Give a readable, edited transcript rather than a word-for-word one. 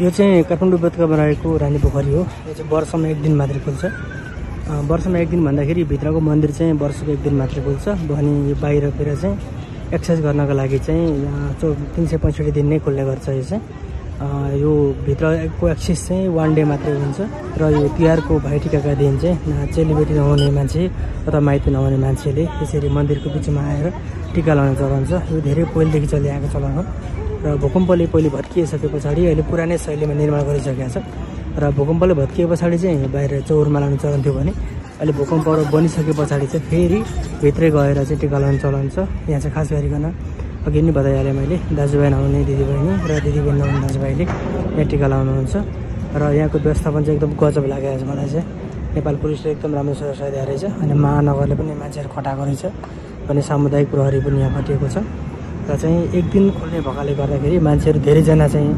यो चाहिँ काठमाडौँ उपत्यकामा रहेको रानी पोखरी हो। यो चाहिँ वर्षमा एक दिन मात्रै खुल्छ। वर्षमा एक दिन भन्दाखेरि भित्रको मन्दिर चाहिँ वर्षको एक दिन मात्रै खुल्छ। अनि यो बाहिरतिर चाहिँ एक्सर्साइज गर्नको लागि चाहिँ 365 दिन नै खुल्ने गर्छ। यो चाहिँ यो भित्रको एक्सेस चाहिँ 1 डे मात्रै हुन्छ। र यो तिहारको भाइटिकाका दिन चाहिँ चेलीबेटी नहुने मान्छे अथवा माइती नहुने मान्छेले यसरी मन्दिरको बिचमा आएर टिका लगाउने चलन छ। यो धेरै पहिलेदेखि चलिआएको चलन हो र भूकम्पले पहिले भत्किसके पछाडि अहिले पुरानै शैलीमा निर्माण गरिसकेको छ। र भूकम्पले भत्किए पछाडि चाहिँ बाहिर चौरमा लाउने चलन थियो भने अहिले भूकम्प बनिसके पछाडि चाहिँ फेरि भित्रै गएर चाहिँ टिका लगाउने चलन छ। यहाँ चाहिँ खास गरिकन अघि नै बताइहालेँ मैले, दाजुभाइ नहुने दिदीबहिनी र दिदीबहिनी नहुने दाजुभाइले यहाँ टिका लगाउनुहुन्छ। र यहाँको व्यवस्थापन चाहिँ एकदम गजब लागेको छ मलाई चाहिँ। नेपाल पुलिसले एकदम राम्रो सुरक्षा दिएको रहेछ। अनि महानगरले पनि मान्छेहरू खटाएको रहेछ। अनि सामुदायिक प्रहरी पनि यहाँ खटिएको छ। र चाहिँ एक दिन खुल्ने भएकाले गर्दाखेरि मान्छेहरू धेरैजना चाहिँ